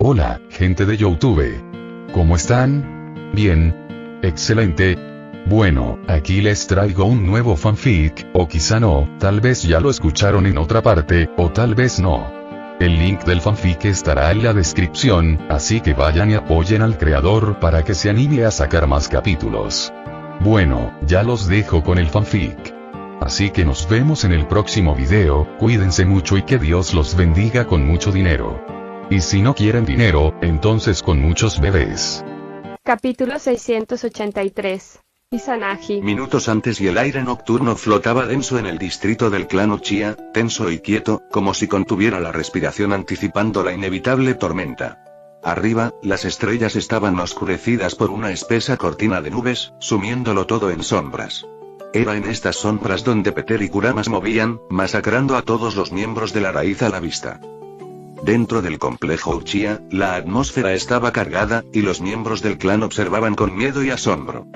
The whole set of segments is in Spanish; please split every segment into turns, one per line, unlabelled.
Hola, gente de YouTube. ¿Cómo están? Bien. Excelente. Bueno, aquí les traigo un nuevo fanfic, o quizá no, tal vez ya lo escucharon en otra parte, o tal vez no. El link del fanfic estará en la descripción, así que vayan y apoyen al creador para que se anime a sacar más capítulos. Bueno, ya los dejo con el fanfic. Así que nos vemos en el próximo video, cuídense mucho y que Dios los bendiga con mucho dinero. Y si no quieren dinero, entonces con muchos bebés.
Capítulo 683. Izanagi.
Minutos antes y el aire nocturno flotaba denso en el distrito del clan Uchiha, tenso y quieto, como si contuviera la respiración anticipando la inevitable tormenta. Arriba, las estrellas estaban oscurecidas por una espesa cortina de nubes, sumiéndolo todo en sombras. Era en estas sombras donde Peter y Kurama se movían, masacrando a todos los miembros de la raíz a la vista. Dentro del complejo Uchiha, la atmósfera estaba cargada, y los miembros del clan observaban con miedo y asombro.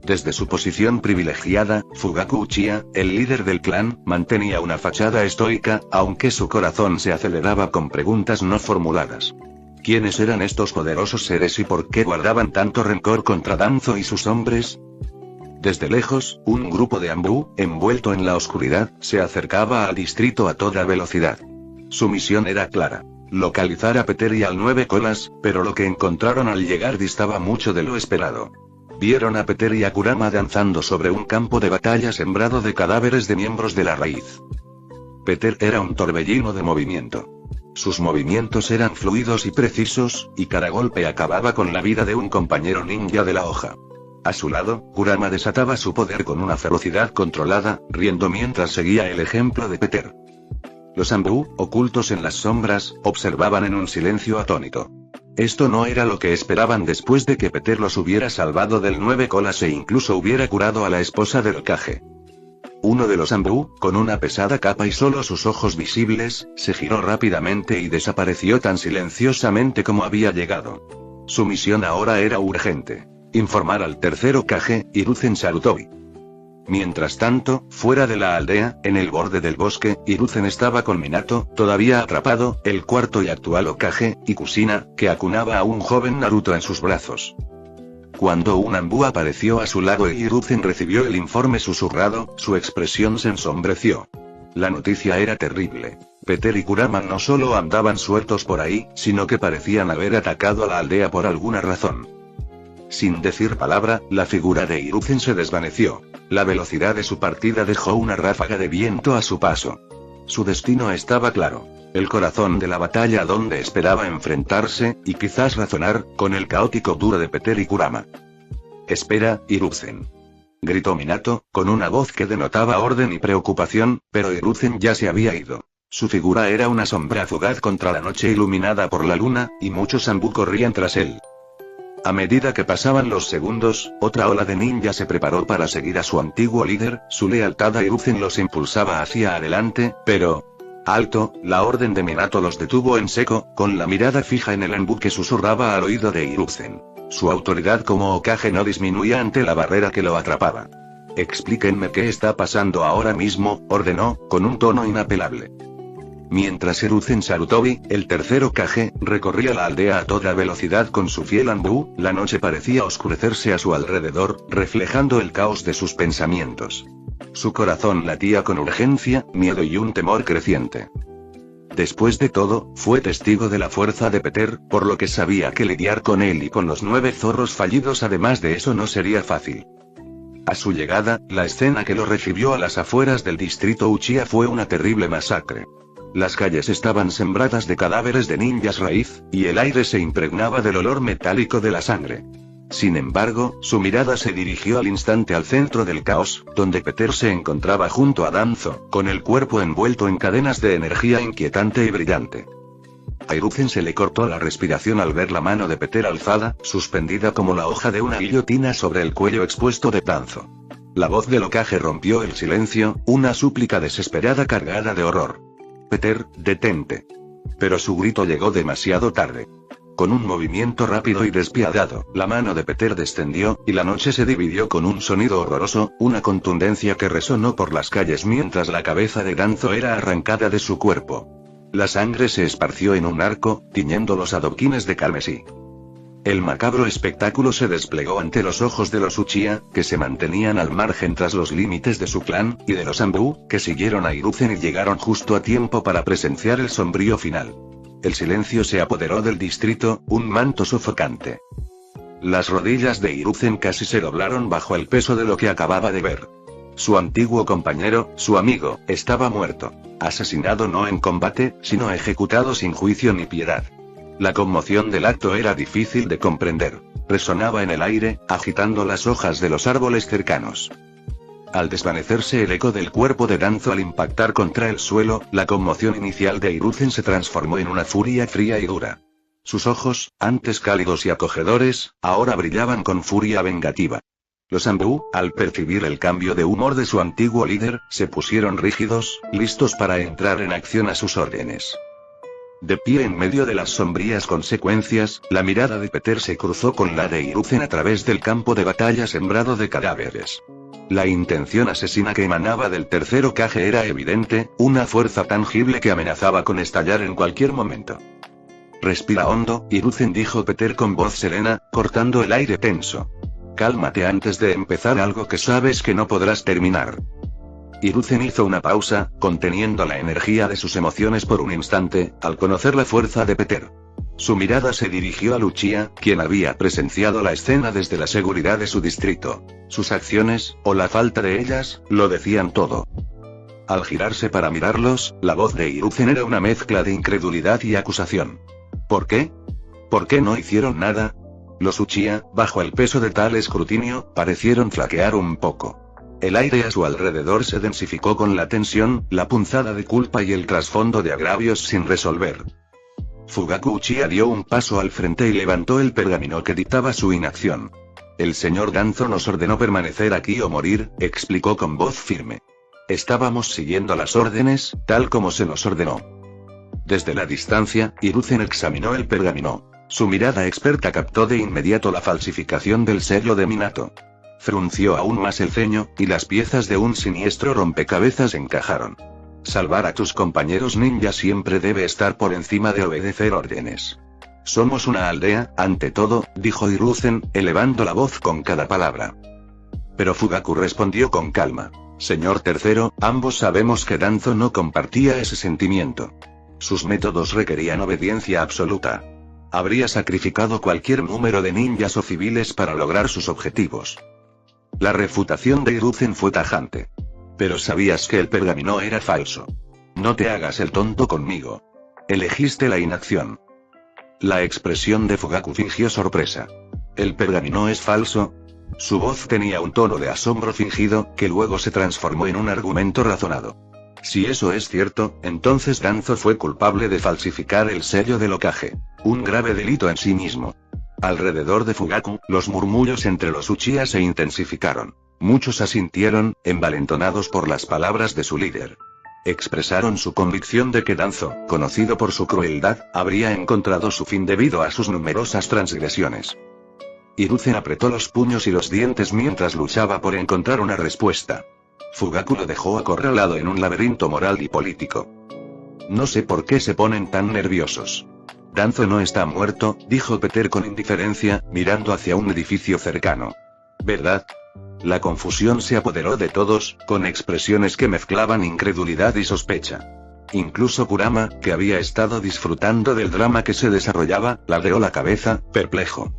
Desde su posición privilegiada, Fugaku Uchiha, el líder del clan, mantenía una fachada estoica, aunque su corazón se aceleraba con preguntas no formuladas. ¿Quiénes eran estos poderosos seres y por qué guardaban tanto rencor contra Danzo y sus hombres? Desde lejos, un grupo de Anbu, envuelto en la oscuridad, se acercaba al distrito a toda velocidad. Su misión era clara: localizar a Peter y al Nueve Colas, pero lo que encontraron al llegar distaba mucho de lo esperado. Vieron a Peter y a Kurama danzando sobre un campo de batalla sembrado de cadáveres de miembros de la raíz. Peter era un torbellino de movimiento. Sus movimientos eran fluidos y precisos, y cada golpe acababa con la vida de un compañero ninja de la hoja. A su lado, Kurama desataba su poder con una ferocidad controlada, riendo mientras seguía el ejemplo de Peter. Los Anbu, ocultos en las sombras, observaban en un silencio atónito. Esto no era lo que esperaban después de que Peter los hubiera salvado del Nueve Colas e incluso hubiera curado a la esposa del Hokage. Uno de los Anbu, con una pesada capa y solo sus ojos visibles, se giró rápidamente y desapareció tan silenciosamente como había llegado. Su misión ahora era urgente: informar al tercer Hokage, Hiruzen Sarutobi. Mientras tanto, fuera de la aldea, en el borde del bosque, Hiruzen estaba con Minato, todavía atrapado, el cuarto y actual Hokage, y Kushina, que acunaba a un joven Naruto en sus brazos. Cuando un Anbu apareció a su lado y Hiruzen recibió el informe susurrado, su expresión se ensombreció. La noticia era terrible. Peter y Kurama no solo andaban sueltos por ahí, sino que parecían haber atacado a la aldea por alguna razón. Sin decir palabra, la figura de Hiruzen se desvaneció. La velocidad de su partida dejó una ráfaga de viento a su paso. Su destino estaba claro: el corazón de la batalla donde esperaba enfrentarse, y quizás razonar, con el caótico duro de Peter y Kurama. «Espera, Hiruzen», gritó Minato, con una voz que denotaba orden y preocupación, pero Hiruzen ya se había ido. Su figura era una sombra fugaz contra la noche iluminada por la luna, y muchos Anbu corrían tras él. A medida que pasaban los segundos, otra ola de ninja se preparó para seguir a su antiguo líder. Su lealtad a Hiruzen los impulsaba hacia adelante, pero... ¡Alto! La orden de Minato los detuvo en seco, con la mirada fija en el Anbu que susurraba al oído de Hiruzen. Su autoridad como Hokage no disminuía ante la barrera que lo atrapaba. «Explíquenme qué está pasando ahora mismo», ordenó, con un tono inapelable. Mientras Hiruzen Sarutobi, el tercer Hokage, recorría la aldea a toda velocidad con su fiel Anbu, la noche parecía oscurecerse a su alrededor, reflejando el caos de sus pensamientos. Su corazón latía con urgencia, miedo y un temor creciente. Después de todo, fue testigo de la fuerza de Peter, por lo que sabía que lidiar con él y con los 9 zorros fallidos además de eso no sería fácil. A su llegada, la escena que lo recibió a las afueras del distrito Uchiha fue una terrible masacre. Las calles estaban sembradas de cadáveres de ninjas raíz, y el aire se impregnaba del olor metálico de la sangre. Sin embargo, su mirada se dirigió al instante al centro del caos, donde Peter se encontraba junto a Danzo, con el cuerpo envuelto en cadenas de energía inquietante y brillante. A Hiruzen se le cortó la respiración al ver la mano de Peter alzada, suspendida como la hoja de una guillotina sobre el cuello expuesto de Danzo. La voz del Hokage rompió el silencio, una súplica desesperada cargada de horror. «Peter, detente». Pero su grito llegó demasiado tarde. Con un movimiento rápido y despiadado, la mano de Peter descendió, y la noche se dividió con un sonido horroroso, una contundencia que resonó por las calles mientras la cabeza de Danzo era arrancada de su cuerpo. La sangre se esparció en un arco, tiñendo los adoquines de carmesí. El macabro espectáculo se desplegó ante los ojos de los Uchiha, que se mantenían al margen tras los límites de su clan, y de los Anbu, que siguieron a Hiruzen y llegaron justo a tiempo para presenciar el sombrío final. El silencio se apoderó del distrito, un manto sofocante. Las rodillas de Hiruzen casi se doblaron bajo el peso de lo que acababa de ver. Su antiguo compañero, su amigo, estaba muerto. Asesinado no en combate, sino ejecutado sin juicio ni piedad. La conmoción del acto era difícil de comprender. Resonaba en el aire, agitando las hojas de los árboles cercanos. Al desvanecerse el eco del cuerpo de Danzo al impactar contra el suelo, la conmoción inicial de Hiruzen se transformó en una furia fría y dura. Sus ojos, antes cálidos y acogedores, ahora brillaban con furia vengativa. Los Anbu, al percibir el cambio de humor de su antiguo líder, se pusieron rígidos, listos para entrar en acción a sus órdenes. De pie en medio de las sombrías consecuencias, la mirada de Peter se cruzó con la de Hiruzen a través del campo de batalla sembrado de cadáveres. La intención asesina que emanaba del tercer Hokage era evidente, una fuerza tangible que amenazaba con estallar en cualquier momento. Respira hondo, Hiruzen, dijo Peter con voz serena, cortando el aire tenso. Cálmate antes de empezar algo que sabes que no podrás terminar. Hiruzen hizo una pausa, conteniendo la energía de sus emociones por un instante, al conocer la fuerza de Peter. Su mirada se dirigió a Uchiha, quien había presenciado la escena desde la seguridad de su distrito. Sus acciones, o la falta de ellas, lo decían todo. Al girarse para mirarlos, la voz de Hiruzen era una mezcla de incredulidad y acusación. ¿Por qué? ¿Por qué no hicieron nada? Los Uchiha, bajo el peso de tal escrutinio, parecieron flaquear un poco. El aire a su alrededor se densificó con la tensión, la punzada de culpa y el trasfondo de agravios sin resolver. Fugaku Uchiha dio un paso al frente y levantó el pergamino que dictaba su inacción. El señor Danzo nos ordenó permanecer aquí o morir, explicó con voz firme. Estábamos siguiendo las órdenes, tal como se nos ordenó. Desde la distancia, Hiruzen examinó el pergamino. Su mirada experta captó de inmediato la falsificación del sello de Minato. Frunció aún más el ceño, y las piezas de un siniestro rompecabezas encajaron. Salvar a tus compañeros ninja siempre debe estar por encima de obedecer órdenes. Somos una aldea, ante todo, dijo Hiruzen, elevando la voz con cada palabra. Pero Fugaku respondió con calma. Señor tercero, ambos sabemos que Danzo no compartía ese sentimiento. Sus métodos requerían obediencia absoluta. Habría sacrificado cualquier número de ninjas o civiles para lograr sus objetivos. La refutación de Hiruzen fue tajante. Pero sabías que el pergamino era falso. No te hagas el tonto conmigo. Elegiste la inacción. La expresión de Fugaku fingió sorpresa. ¿El pergamino es falso? Su voz tenía un tono de asombro fingido, que luego se transformó en un argumento razonado. Si eso es cierto, entonces Danzo fue culpable de falsificar el sello del Hokage. Un grave delito en sí mismo. Alrededor de Fugaku, los murmullos entre los Uchiha se intensificaron. Muchos asintieron, envalentonados por las palabras de su líder. Expresaron su convicción de que Danzo, conocido por su crueldad, habría encontrado su fin debido a sus numerosas transgresiones. Hiruzen apretó los puños y los dientes mientras luchaba por encontrar una respuesta. Fugaku lo dejó acorralado en un laberinto moral y político. No sé por qué se ponen tan nerviosos. Danzo no está muerto, dijo Peter con indiferencia, mirando hacia un edificio cercano. ¿Verdad? La confusión se apoderó de todos, con expresiones que mezclaban incredulidad y sospecha. Incluso Kurama, que había estado disfrutando del drama que se desarrollaba, ladeó la cabeza, perplejo.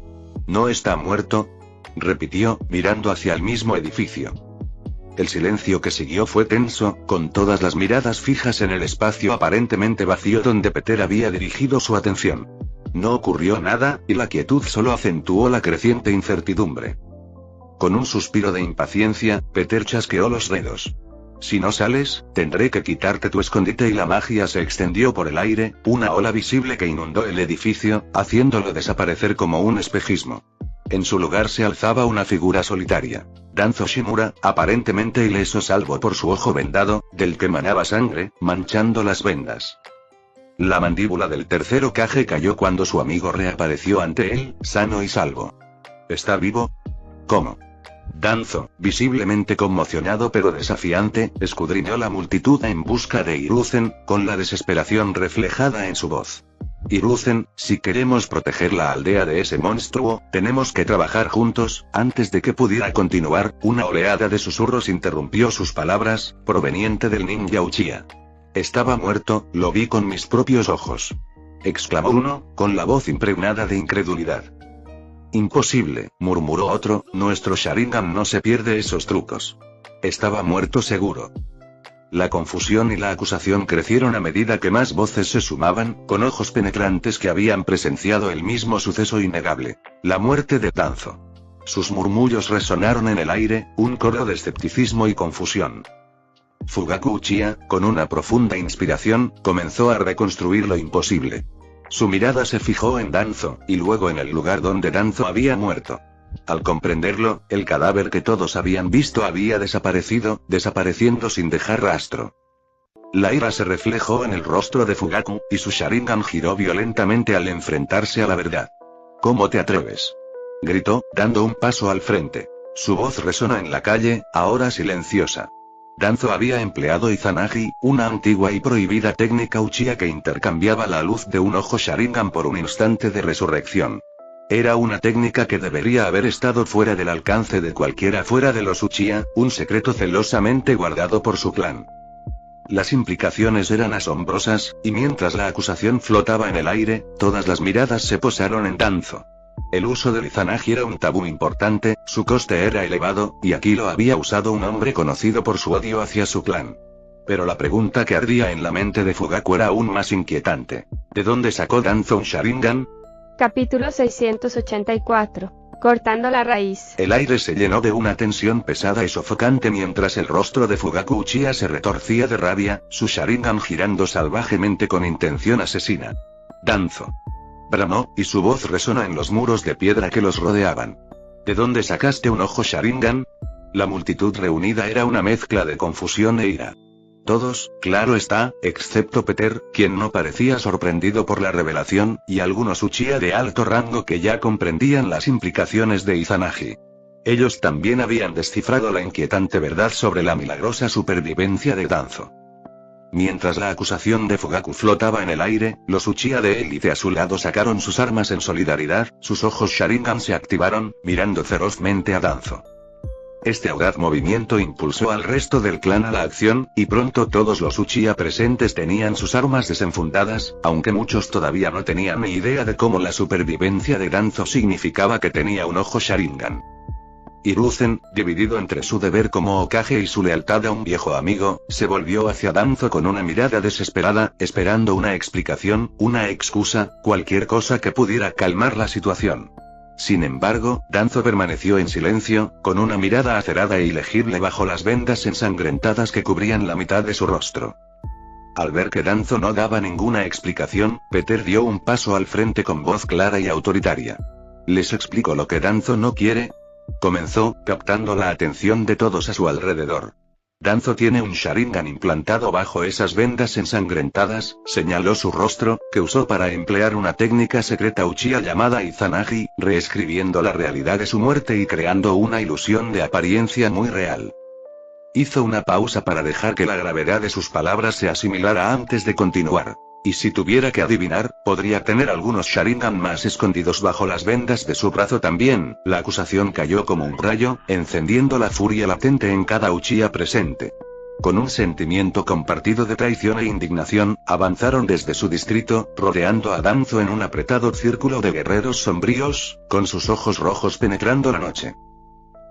¿No está muerto?, repitió, mirando hacia el mismo edificio. El silencio que siguió fue tenso, con todas las miradas fijas en el espacio aparentemente vacío donde Peter había dirigido su atención. No ocurrió nada, y la quietud solo acentuó la creciente incertidumbre. Con un suspiro de impaciencia, Peter chasqueó los dedos. Si no sales, tendré que quitarte tu escondite, y la magia se extendió por el aire, una ola visible que inundó el edificio, haciéndolo desaparecer como un espejismo. En su lugar se alzaba una figura solitaria. Danzo Shimura, aparentemente ileso salvo por su ojo vendado, del que manaba sangre, manchando las vendas. La mandíbula del tercer Hokage cayó cuando su amigo reapareció ante él, sano y salvo. ¿Está vivo? ¿Cómo? Danzo, visiblemente conmocionado pero desafiante, escudriñó la multitud en busca de Hiruzen, con la desesperación reflejada en su voz. Hiruzen, si queremos proteger la aldea de ese monstruo, tenemos que trabajar juntos. Antes de que pudiera continuar, una oleada de susurros interrumpió sus palabras, proveniente del ninja Uchiha. Estaba muerto, lo vi con mis propios ojos. Exclamó uno, con la voz impregnada de incredulidad. Imposible, murmuró otro, nuestro Sharingan no se pierde esos trucos. Estaba muerto seguro. La confusión y la acusación crecieron a medida que más voces se sumaban, con ojos penetrantes que habían presenciado el mismo suceso innegable. La muerte de Danzo. Sus murmullos resonaron en el aire, un coro de escepticismo y confusión. Fugaku Uchiha, con una profunda inspiración, comenzó a reconstruir lo imposible. Su mirada se fijó en Danzo, y luego en el lugar donde Danzo había muerto. Al comprenderlo, el cadáver que todos habían visto había desaparecido, desapareciendo sin dejar rastro. La ira se reflejó en el rostro de Fugaku, y su Sharingan giró violentamente al enfrentarse a la verdad. ¿Cómo te atreves?, gritó, dando un paso al frente. Su voz resonó en la calle, ahora silenciosa. Danzo había empleado Izanagi, una antigua y prohibida técnica Uchiha que intercambiaba la luz de un ojo Sharingan por un instante de resurrección. Era una técnica que debería haber estado fuera del alcance de cualquiera fuera de los Uchiha, un secreto celosamente guardado por su clan. Las implicaciones eran asombrosas, y mientras la acusación flotaba en el aire, todas las miradas se posaron en Danzo. El uso del Izanagi era un tabú importante, su coste era elevado, y aquí lo había usado un hombre conocido por su odio hacia su clan. Pero la pregunta que ardía en la mente de Fugaku era aún más inquietante. ¿De dónde sacó Danzo un Sharingan?
Capítulo 684. Cortando la raíz.
El aire se llenó de una tensión pesada y sofocante mientras el rostro de Fugaku Uchiha se retorcía de rabia, su Sharingan girando salvajemente con intención asesina. Danzo. Bramó, y su voz resonó en los muros de piedra que los rodeaban. ¿De dónde sacaste un ojo Sharingan? La multitud reunida era una mezcla de confusión e ira. Todos, claro está, excepto Peter, quien no parecía sorprendido por la revelación, y algunos Uchiha de alto rango que ya comprendían las implicaciones de Izanagi. Ellos también habían descifrado la inquietante verdad sobre la milagrosa supervivencia de Danzo. Mientras la acusación de Fugaku flotaba en el aire, los Uchiha de élite a su lado sacaron sus armas en solidaridad, sus ojos Sharingan se activaron, mirando ferozmente a Danzo. Este audaz movimiento impulsó al resto del clan a la acción, y pronto todos los Uchiha presentes tenían sus armas desenfundadas, aunque muchos todavía no tenían ni idea de cómo la supervivencia de Danzo significaba que tenía un ojo Sharingan. Hiruzen, dividido entre su deber como Hokage y su lealtad a un viejo amigo, se volvió hacia Danzo con una mirada desesperada, esperando una explicación, una excusa, cualquier cosa que pudiera calmar la situación. Sin embargo, Danzo permaneció en silencio, con una mirada acerada e ilegible bajo las vendas ensangrentadas que cubrían la mitad de su rostro. Al ver que Danzo no daba ninguna explicación, Peter dio un paso al frente con voz clara y autoritaria. ¿Les explico lo que Danzo no quiere?, comenzó, captando la atención de todos a su alrededor. Danzo tiene un Sharingan implantado bajo esas vendas ensangrentadas, señaló su rostro, que usó para emplear una técnica secreta Uchiha llamada Izanagi, reescribiendo la realidad de su muerte y creando una ilusión de apariencia muy real. Hizo una pausa para dejar que la gravedad de sus palabras se asimilara antes de continuar. Y si tuviera que adivinar, podría tener algunos Sharingan más escondidos bajo las vendas de su brazo también. La acusación cayó como un rayo, encendiendo la furia latente en cada Uchiha presente. Con un sentimiento compartido de traición e indignación, avanzaron desde su distrito, rodeando a Danzo en un apretado círculo de guerreros sombríos, con sus ojos rojos penetrando la noche.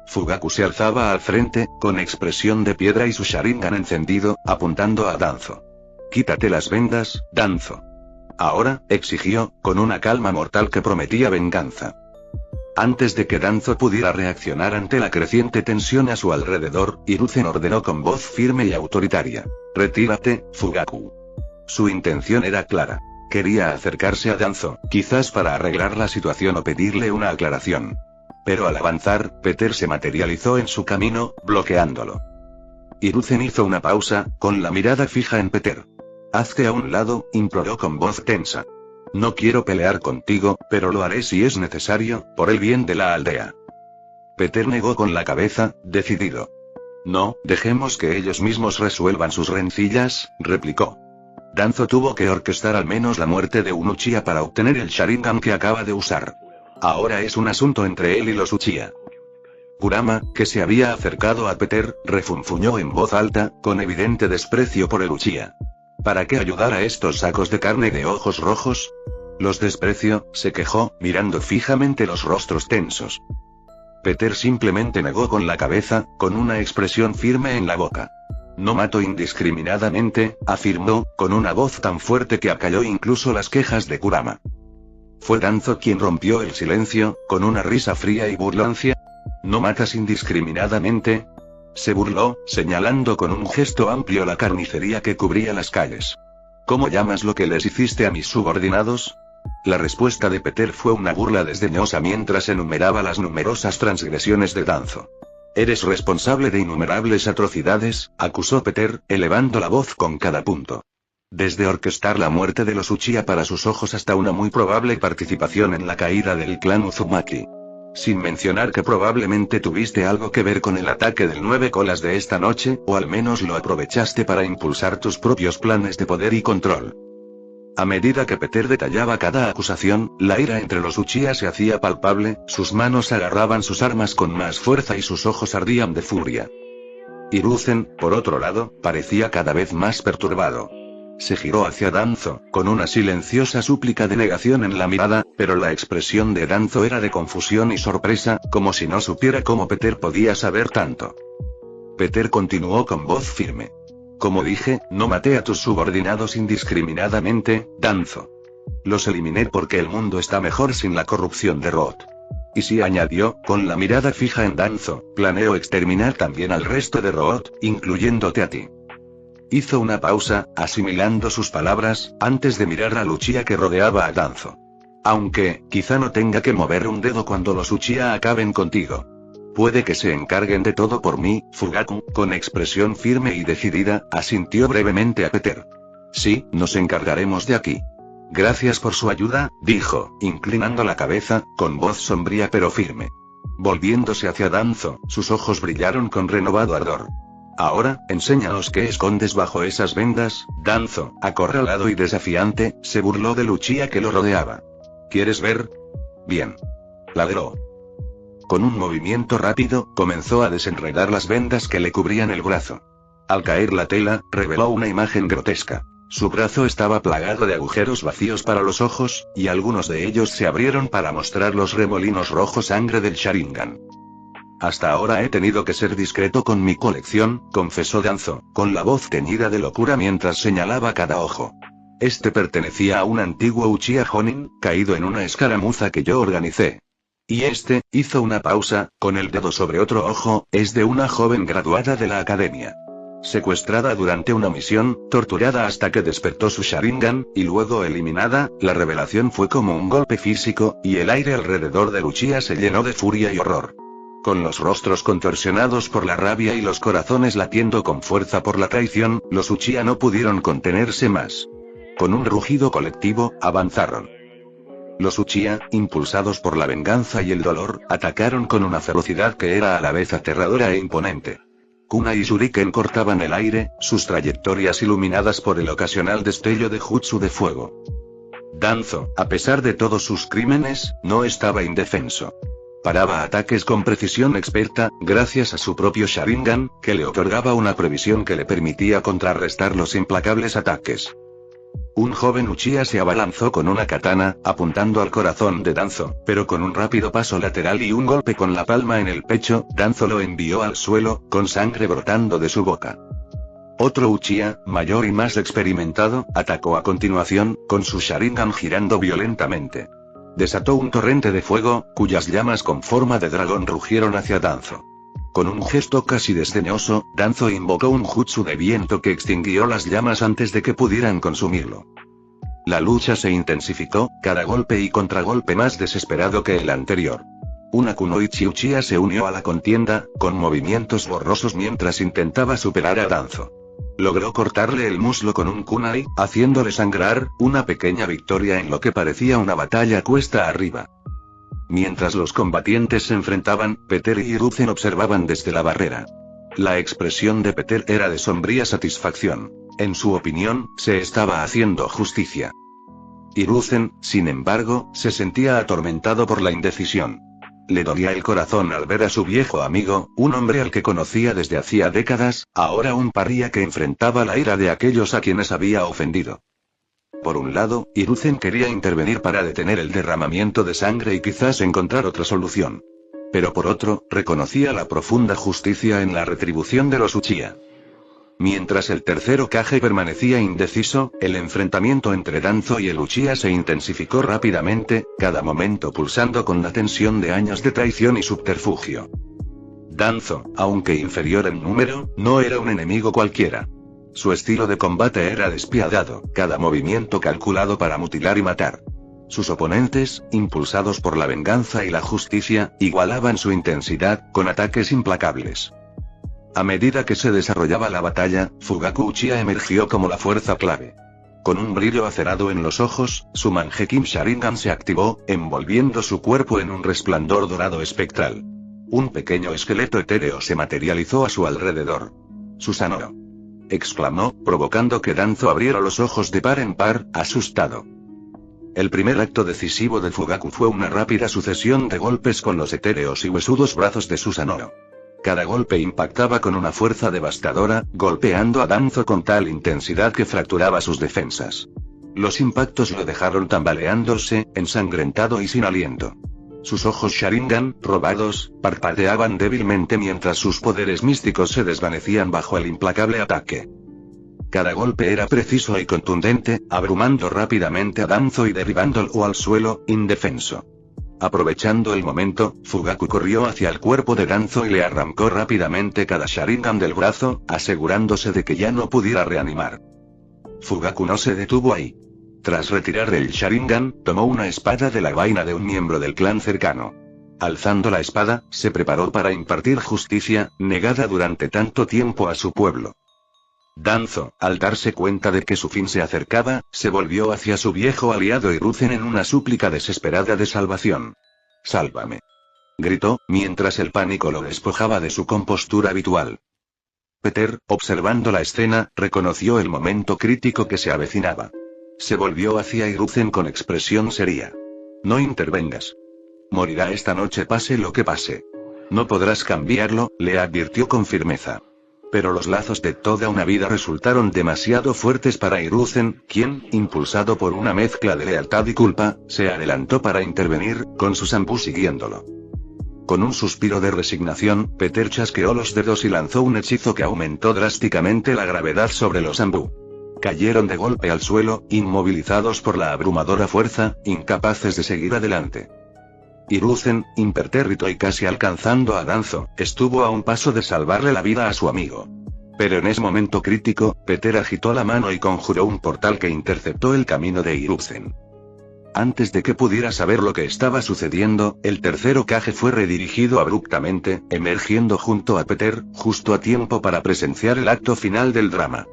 Fugaku se alzaba al frente, con expresión de piedra y su Sharingan encendido, apuntando a Danzo. «Quítate las vendas, Danzo». Ahora, exigió, con una calma mortal que prometía venganza. Antes de que Danzo pudiera reaccionar ante la creciente tensión a su alrededor, Hiruzen ordenó con voz firme y autoritaria. «Retírate, Fugaku». Su intención era clara. Quería acercarse a Danzo, quizás para arreglar la situación o pedirle una aclaración. Pero al avanzar, Peter se materializó en su camino, bloqueándolo. Hiruzen hizo una pausa, con la mirada fija en Peter. «Hazte a un lado», imploró con voz tensa. «No quiero pelear contigo, pero lo haré si es necesario, por el bien de la aldea». Peter negó con la cabeza, decidido. No, dejemos que ellos mismos resuelvan sus rencillas, replicó. Danzo tuvo que orquestar al menos la muerte de un Uchiha para obtener el Sharingan que acaba de usar. Ahora es un asunto entre él y los Uchiha. Kurama, que se había acercado a Peter, refunfuñó en voz alta, con evidente desprecio por el Uchiha. ¿Para qué ayudar a estos sacos de carne de ojos rojos? Los desprecio, se quejó, mirando fijamente los rostros tensos. Peter simplemente negó con la cabeza, con una expresión firme en la boca. No mato indiscriminadamente, afirmó, con una voz tan fuerte que acalló incluso las quejas de Kurama. Fue Danzo quien rompió el silencio, con una risa fría y burlancia. ¿No matas indiscriminadamente? Se burló, señalando con un gesto amplio la carnicería que cubría las calles. ¿Cómo llamas lo que les hiciste a mis subordinados? La respuesta de Peter fue una burla desdeñosa mientras enumeraba las numerosas transgresiones de Danzo. Eres responsable de innumerables atrocidades, acusó Peter, elevando la voz con cada punto. Desde orquestar la muerte de los Uchiha para sus ojos hasta una muy probable participación en la caída del clan Uzumaki. Sin mencionar que probablemente tuviste algo que ver con el ataque del 9 colas de esta noche, o al menos lo aprovechaste para impulsar tus propios planes de poder y control. A medida que Peter detallaba cada acusación, la ira entre los Uchiha se hacía palpable, sus manos agarraban sus armas con más fuerza y sus ojos ardían de furia. Hiruzen, por otro lado, parecía cada vez más perturbado. Se giró hacia Danzo, con una silenciosa súplica de negación en la mirada, pero la expresión de Danzo era de confusión y sorpresa, como si no supiera cómo Peter podía saber tanto. Peter continuó con voz firme. Como dije, no maté a tus subordinados indiscriminadamente, Danzo. Los eliminé porque el mundo está mejor sin la corrupción de Roth. Y si añadió, con la mirada fija en Danzo, planeo exterminar también al resto de Roth, incluyéndote a ti. Hizo una pausa, asimilando sus palabras, antes de mirar al Uchiha que rodeaba a Danzo. Aunque, quizá no tenga que mover un dedo cuando los Uchiha acaben contigo. Puede que se encarguen de todo por mí, Fugaku, con expresión firme y decidida, asintió brevemente a Peter. Sí, nos encargaremos de aquí. Gracias por su ayuda, dijo, inclinando la cabeza, con voz sombría pero firme. Volviéndose hacia Danzo, sus ojos brillaron con renovado ardor. Ahora, enséñanos qué escondes bajo esas vendas, Danzo, acorralado y desafiante, se burló del Uchiha que lo rodeaba. ¿Quieres ver? Bien. Ladró. Con un movimiento rápido, comenzó a desenredar las vendas que le cubrían el brazo. Al caer la tela, reveló una imagen grotesca. Su brazo estaba plagado de agujeros vacíos para los ojos, y algunos de ellos se abrieron para mostrar los remolinos rojo sangre del Sharingan. Hasta ahora he tenido que ser discreto con mi colección, confesó Danzo, con la voz teñida de locura mientras señalaba cada ojo. Este pertenecía a un antiguo Uchiha Jonin, caído en una escaramuza que yo organicé. Y este, hizo una pausa, con el dedo sobre otro ojo, es de una joven graduada de la academia. Secuestrada durante una misión, torturada hasta que despertó su Sharingan, y luego eliminada, la revelación fue como un golpe físico, y el aire alrededor del Uchiha se llenó de furia y horror. Con los rostros contorsionados por la rabia y los corazones latiendo con fuerza por la traición, los Uchiha no pudieron contenerse más. Con un rugido colectivo, avanzaron. Los Uchiha, impulsados por la venganza y el dolor, atacaron con una ferocidad que era a la vez aterradora e imponente. Kunai y Shuriken cortaban el aire, sus trayectorias iluminadas por el ocasional destello de jutsu de fuego. Danzo, a pesar de todos sus crímenes, no estaba indefenso. Paraba ataques con precisión experta, gracias a su propio Sharingan, que le otorgaba una previsión que le permitía contrarrestar los implacables ataques. Un joven Uchiha se abalanzó con una katana, apuntando al corazón de Danzo, pero con un rápido paso lateral y un golpe con la palma en el pecho, Danzo lo envió al suelo, con sangre brotando de su boca. Otro Uchiha, mayor y más experimentado, atacó a continuación, con su Sharingan girando violentamente. Desató un torrente de fuego, cuyas llamas con forma de dragón rugieron hacia Danzo. Con un gesto casi desdeñoso, Danzo invocó un jutsu de viento que extinguió las llamas antes de que pudieran consumirlo. La lucha se intensificó, cada golpe y contragolpe más desesperado que el anterior. Una Kunoichi Uchiha se unió a la contienda, con movimientos borrosos mientras intentaba superar a Danzo. Logró cortarle el muslo con un kunai, haciéndole sangrar, una pequeña victoria en lo que parecía una batalla cuesta arriba. Mientras los combatientes se enfrentaban, Peter y Hiruzen observaban desde la barrera. La expresión de Peter era de sombría satisfacción. En su opinión, se estaba haciendo justicia. Hiruzen, sin embargo, se sentía atormentado por la indecisión. Le dolía el corazón al ver a su viejo amigo, un hombre al que conocía desde hacía décadas, ahora un paria que enfrentaba la ira de aquellos a quienes había ofendido. Por un lado, Hiruzen quería intervenir para detener el derramamiento de sangre y quizás encontrar otra solución. Pero por otro, reconocía la profunda justicia en la retribución de los Uchiha. Mientras el tercer Hokage permanecía indeciso, el enfrentamiento entre Danzo y el Uchiha se intensificó rápidamente, cada momento pulsando con la tensión de años de traición y subterfugio. Danzo, aunque inferior en número, no era un enemigo cualquiera. Su estilo de combate era despiadado, cada movimiento calculado para mutilar y matar. Sus oponentes, impulsados por la venganza y la justicia, igualaban su intensidad, con ataques implacables. A medida que se desarrollaba la batalla, Fugaku Uchiha emergió como la fuerza clave. Con un brillo acerado en los ojos, su Mangekyou Sharingan se activó, envolviendo su cuerpo en un resplandor dorado espectral. Un pequeño esqueleto etéreo se materializó a su alrededor. «Susanoo», exclamó, provocando que Danzo abriera los ojos de par en par, asustado. El primer acto decisivo de Fugaku fue una rápida sucesión de golpes con los etéreos y huesudos brazos de Susanoo. Cada golpe impactaba con una fuerza devastadora, golpeando a Danzo con tal intensidad que fracturaba sus defensas. Los impactos lo dejaron tambaleándose, ensangrentado y sin aliento. Sus ojos Sharingan, robados, parpadeaban débilmente mientras sus poderes místicos se desvanecían bajo el implacable ataque. Cada golpe era preciso y contundente, abrumando rápidamente a Danzo y derribándolo al suelo, indefenso. Aprovechando el momento, Fugaku corrió hacia el cuerpo de Danzo y le arrancó rápidamente cada Sharingan del brazo, asegurándose de que ya no pudiera reanimar. Fugaku no se detuvo ahí. Tras retirar el Sharingan, tomó una espada de la vaina de un miembro del clan cercano. Alzando la espada, se preparó para impartir justicia, negada durante tanto tiempo a su pueblo. Danzo, al darse cuenta de que su fin se acercaba, se volvió hacia su viejo aliado Hiruzen en una súplica desesperada de salvación. «¡Sálvame!», gritó, mientras el pánico lo despojaba de su compostura habitual. Peter, observando la escena, reconoció el momento crítico que se avecinaba. Se volvió hacia Hiruzen con expresión seria. «No intervengas. Morirá esta noche pase lo que pase. No podrás cambiarlo», le advirtió con firmeza. Pero los lazos de toda una vida resultaron demasiado fuertes para Hiruzen, quien, impulsado por una mezcla de lealtad y culpa, se adelantó para intervenir, con su Zanbu siguiéndolo. Con un suspiro de resignación, Peter chasqueó los dedos y lanzó un hechizo que aumentó drásticamente la gravedad sobre los Zanbu. Cayeron de golpe al suelo, inmovilizados por la abrumadora fuerza, incapaces de seguir adelante. Hiruzen, impertérrito y casi alcanzando a Danzo, estuvo a un paso de salvarle la vida a su amigo. Pero en ese momento crítico, Peter agitó la mano y conjuró un portal que interceptó el camino de Hiruzen. Antes de que pudiera saber lo que estaba sucediendo, el tercer Hokage fue redirigido abruptamente, emergiendo junto a Peter, justo a tiempo para presenciar el acto final del drama.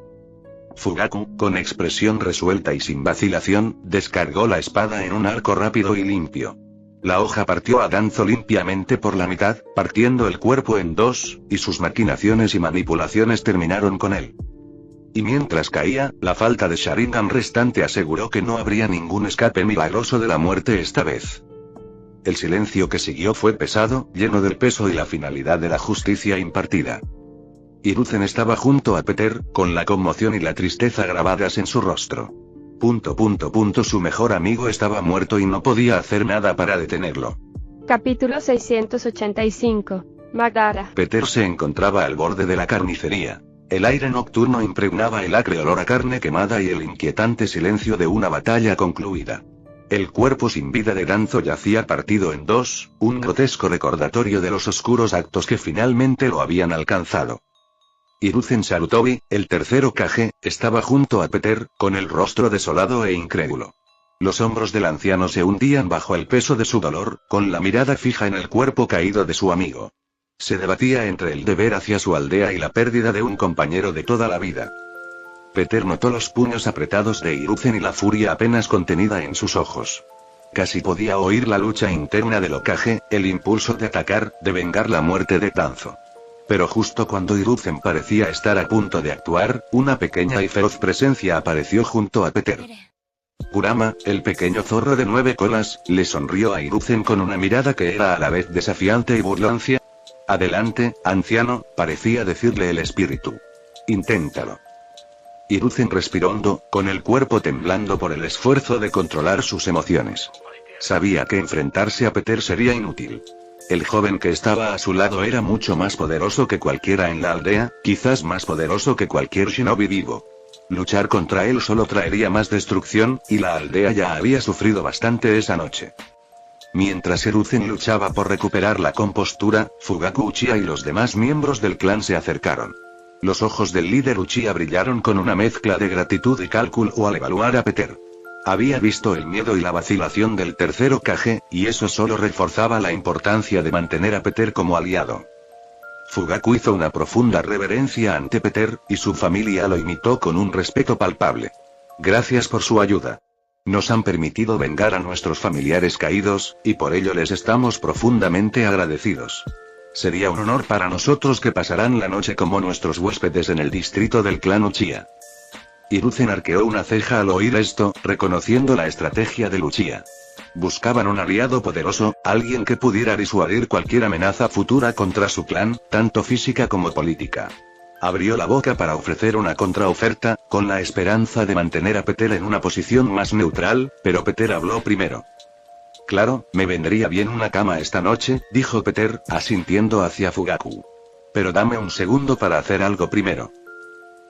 Fugaku, con expresión resuelta y sin vacilación, descargó la espada en un arco rápido y limpio. La hoja partió a Danzo limpiamente por la mitad, partiendo el cuerpo en dos, y sus maquinaciones y manipulaciones terminaron con él. Y mientras caía, la falta de Sharingan restante aseguró que no habría ningún escape milagroso de la muerte esta vez. El silencio que siguió fue pesado, lleno del peso y la finalidad de la justicia impartida. Hiruzen estaba junto a Peter, con la conmoción y la tristeza grabadas en su rostro. Su mejor amigo estaba muerto y no podía hacer nada para detenerlo.
Capítulo 685. Madara.
Peter se encontraba al borde de la carnicería. El aire nocturno impregnaba el acre olor a carne quemada y el inquietante silencio de una batalla concluida. El cuerpo sin vida de Danzo yacía partido en dos, un grotesco recordatorio de los oscuros actos que finalmente lo habían alcanzado. Hiruzen Sarutobi, el tercer Hokage, estaba junto a Peter, con el rostro desolado e incrédulo. Los hombros del anciano se hundían bajo el peso de su dolor, con la mirada fija en el cuerpo caído de su amigo. Se debatía entre el deber hacia su aldea y la pérdida de un compañero de toda la vida. Peter notó los puños apretados de Hiruzen y la furia apenas contenida en sus ojos. Casi podía oír la lucha interna del Hokage, el impulso de atacar, de vengar la muerte de Danzo. Pero justo cuando Hiruzen parecía estar a punto de actuar, una pequeña y feroz presencia apareció junto a Peter. Kurama, el pequeño zorro de 9 colas, le sonrió a Hiruzen con una mirada que era a la vez desafiante y burlancia. Adelante, anciano, parecía decirle el espíritu. Inténtalo. Hiruzen respiró hondo, con el cuerpo temblando por el esfuerzo de controlar sus emociones. Sabía que enfrentarse a Peter sería inútil. El joven que estaba a su lado era mucho más poderoso que cualquiera en la aldea, quizás más poderoso que cualquier shinobi vivo. Luchar contra él solo traería más destrucción, y la aldea ya había sufrido bastante esa noche. Mientras Hiruzen luchaba por recuperar la compostura, Fugaku Uchiha y los demás miembros del clan se acercaron. Los ojos del líder Uchiha brillaron con una mezcla de gratitud y cálculo al evaluar a Peter. Había visto el miedo y la vacilación del tercer Hokage, y eso solo reforzaba la importancia de mantener a Peter como aliado. Fugaku hizo una profunda reverencia ante Peter, y su familia lo imitó con un respeto palpable. Gracias por su ayuda. Nos han permitido vengar a nuestros familiares caídos, y por ello les estamos profundamente agradecidos. Sería un honor para nosotros que pasaran la noche como nuestros huéspedes en el distrito del clan Uchiha. Hiruzen arqueó una ceja al oír esto, reconociendo la estrategia del Uchiha. Buscaban un aliado poderoso, alguien que pudiera disuadir cualquier amenaza futura contra su clan, tanto física como política. Abrió la boca para ofrecer una contraoferta, con la esperanza de mantener a Peter en una posición más neutral, pero Peter habló primero. Claro, me vendría bien una cama esta noche, dijo Peter, asintiendo hacia Fugaku. Pero dame un segundo para hacer algo primero.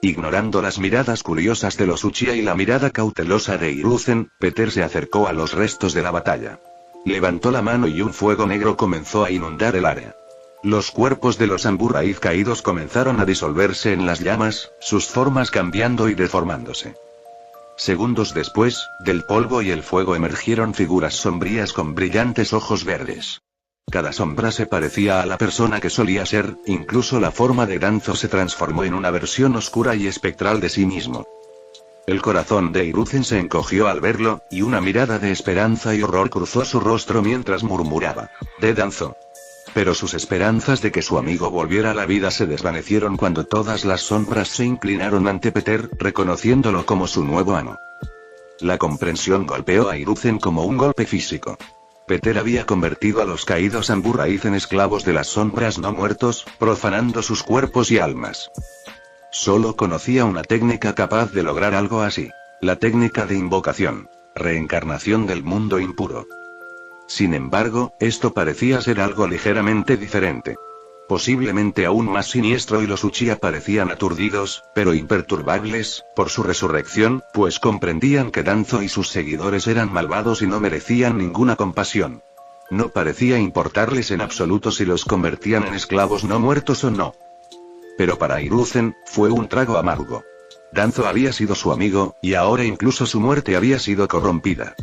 Ignorando las miradas curiosas de los Uchiha y la mirada cautelosa de Hiruzen, Peter se acercó a los restos de la batalla. Levantó la mano y un fuego negro comenzó a inundar el área. Los cuerpos de los Samurái caídos comenzaron a disolverse en las llamas, sus formas cambiando y deformándose. Segundos después, del polvo y el fuego emergieron figuras sombrías con brillantes ojos verdes. Cada sombra se parecía a la persona que solía ser, incluso la forma de Danzo se transformó en una versión oscura y espectral de sí mismo. El corazón de Hiruzen se encogió al verlo, y una mirada de esperanza y horror cruzó su rostro mientras murmuraba: de Danzo. Pero sus esperanzas de que su amigo volviera a la vida se desvanecieron cuando todas las sombras se inclinaron ante Peter, reconociéndolo como su nuevo amo. La comprensión golpeó a Hiruzen como un golpe físico. Peter había convertido a los caídos Samurái en esclavos de las sombras no muertos, profanando sus cuerpos y almas. Solo conocía una técnica capaz de lograr algo así: la técnica de invocación, reencarnación del mundo impuro. Sin embargo, esto parecía ser algo ligeramente diferente. Posiblemente aún más siniestro, y los Uchiha parecían aturdidos, pero imperturbables, por su resurrección, pues comprendían que Danzo y sus seguidores eran malvados y no merecían ninguna compasión. No parecía importarles en absoluto si los convertían en esclavos no muertos o no. Pero para Hiruzen, fue un trago amargo. Danzo había sido su amigo, y ahora incluso su muerte había sido corrompida.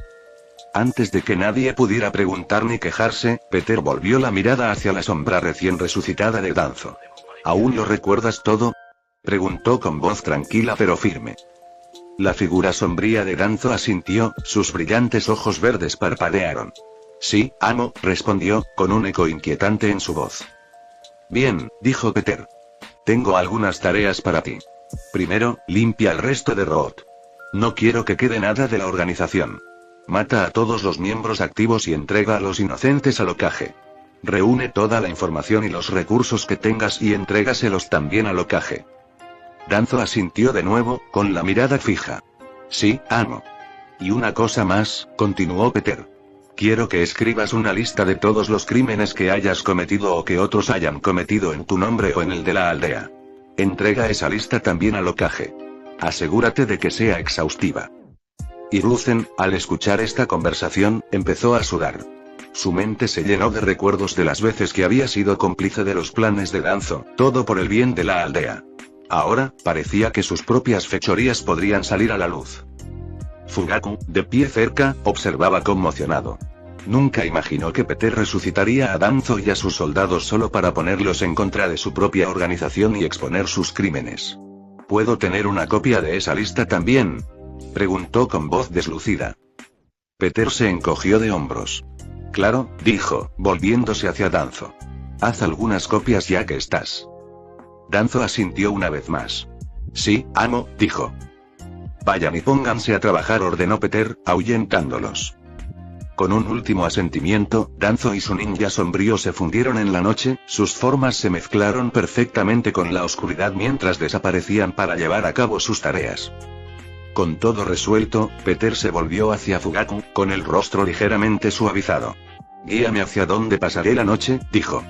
Antes de que nadie pudiera preguntar ni quejarse, Peter volvió la mirada hacia la sombra recién resucitada de Danzo. ¿Aún lo recuerdas todo?, preguntó con voz tranquila pero firme. La figura sombría de Danzo asintió, sus brillantes ojos verdes parpadearon. Sí, amo, respondió, con un eco inquietante en su voz. Bien, dijo Peter. Tengo algunas tareas para ti. Primero, limpia el resto de Root. No quiero que quede nada de la organización. Mata a todos los miembros activos y entrega a los inocentes al Hokage. Reúne toda la información y los recursos que tengas y entrégaselos también al Hokage. Danzo asintió de nuevo, con la mirada fija. Sí, amo. Y una cosa más, continuó Peter. Quiero que escribas una lista de todos los crímenes que hayas cometido o que otros hayan cometido en tu nombre o en el de la aldea. Entrega esa lista también al Hokage. Asegúrate de que sea exhaustiva. Hiruzen, al escuchar esta conversación, empezó a sudar. Su mente se llenó de recuerdos de las veces que había sido cómplice de los planes de Danzo, todo por el bien de la aldea. Ahora, parecía que sus propias fechorías podrían salir a la luz. Fugaku, de pie cerca, observaba conmocionado. Nunca imaginó que Peter resucitaría a Danzo y a sus soldados solo para ponerlos en contra de su propia organización y exponer sus crímenes. ¿Puedo tener una copia de esa lista también?, preguntó con voz deslucida. Peter se encogió de hombros. Claro, dijo, volviéndose hacia Danzo. Haz algunas copias ya que estás. Danzo asintió una vez más. Sí, amo, dijo. Vayan y pónganse a trabajar, ordenó Peter, ahuyentándolos. Con un último asentimiento, Danzo y su ninja sombrío se fundieron en la noche, sus formas se mezclaron perfectamente con la oscuridad mientras desaparecían para llevar a cabo sus tareas. Con todo resuelto, Peter se volvió hacia Fugaku, con el rostro ligeramente suavizado. Guíame hacia donde pasaré la noche, dijo.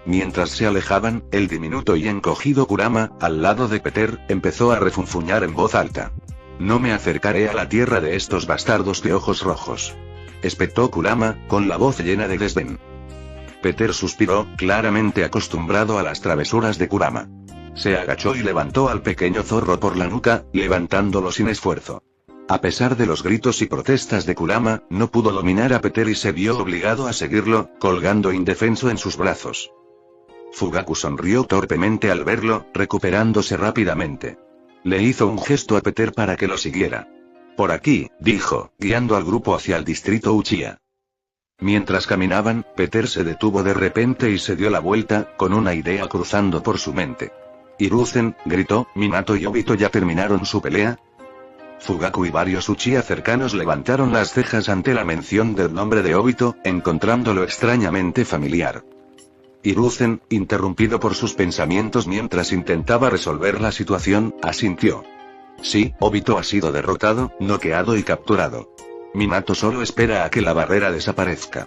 Mientras se alejaban, el diminuto y encogido Kurama, al lado de Peter, empezó a refunfuñar en voz alta. No me acercaré a la tierra de estos bastardos de ojos rojos. Espetó Kurama, con la voz llena de desdén. Peter suspiró, claramente acostumbrado a las travesuras de Kurama. Se agachó y levantó al pequeño zorro por la nuca, levantándolo sin esfuerzo. A pesar de los gritos y protestas de Kurama, no pudo dominar a Peter y se vio obligado a seguirlo, colgando indefenso en sus brazos. Fugaku sonrió torpemente al verlo, recuperándose rápidamente. Le hizo un gesto a Peter para que lo siguiera. Por aquí, dijo, guiando al grupo hacia el distrito Uchiha. Mientras caminaban, Peter se detuvo de repente y se dio la vuelta, con una idea cruzando por su mente. Hiruzen, gritó, Minato y Obito ya terminaron su pelea. Fugaku y varios Uchiha cercanos levantaron las cejas ante la mención del nombre de Obito, encontrándolo extrañamente familiar. Hiruzen, interrumpido por sus pensamientos mientras intentaba resolver la situación, asintió. Sí, Obito ha sido derrotado, noqueado y capturado. Minato solo espera a que la barrera desaparezca.